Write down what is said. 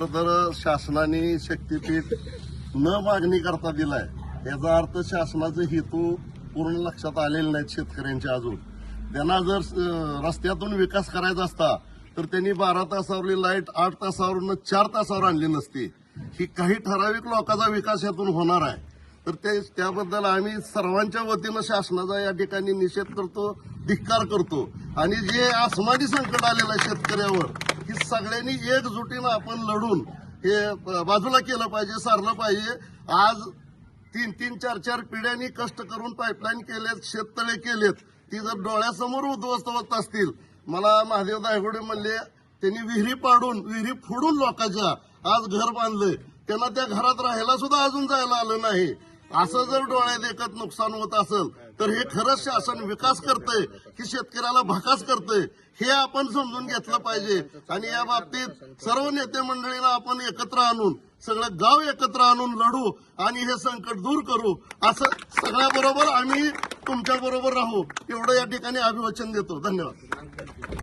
तर शासनाने शक्तीपीठ न मागणी करता दिलाय, याचा अर्थ शासनाचे हेतू पूर्ण लक्षात आलेले नाहीत शेतकऱ्यांच्या अजून. त्यांना जर रस्त्यातून विकास करायचा असता तर त्यांनी 12 तासावरली लाईट 8 तासावरून 4 तासावर आणली नसती. ही काही ठराविक लोकांचा विकास यातून होणार आहे. तर त्याबद्दल आम्ही सर्वांच्या वतीनं शासनाचा या ठिकाणी निषेध करतो, धिक्कार करतो. आणि जे आसमानी संकट आलेलं आहे शेतकऱ्यावर, ही सगळ्यांनी एकजुटीनं आपण लढून हे बाजूला केलं पाहिजे, सारलं पाहिजे. आज 3-3, 4-4 पिढ्यांनी कष्ट करून पाईपलाईन केलेत, शेततळे केलेत, ती जर डोळ्यासमोर उद्ध्वस्त होत असतील. मला महादेव दायगुडे म्हणले त्यांनी विहिरी पाडून, विहिरी फोडून लोकांच्या आज घर बांधलंय, त्यांना त्या घरात राहायला सुद्धा अजून जायला आलं नाही. असं जर डोळ्यात देखत नुकसान होत असेल तर हे खरंच शासन विकास करतंय की शेतकऱ्याला भाकास करतंय, हे आपण समजून घेतलं पाहिजे. आणि या बाबतीत सर्व नेते मंडळींना आपण एकत्र आणून, सगळं गाव एकत्र आणून लढू आणि हे संकट दूर करू. असं सगळ्याबरोबर आम्ही तुमच्या बरोबर राहू, एवढं या ठिकाणी अभिवचन देतो. धन्यवाद.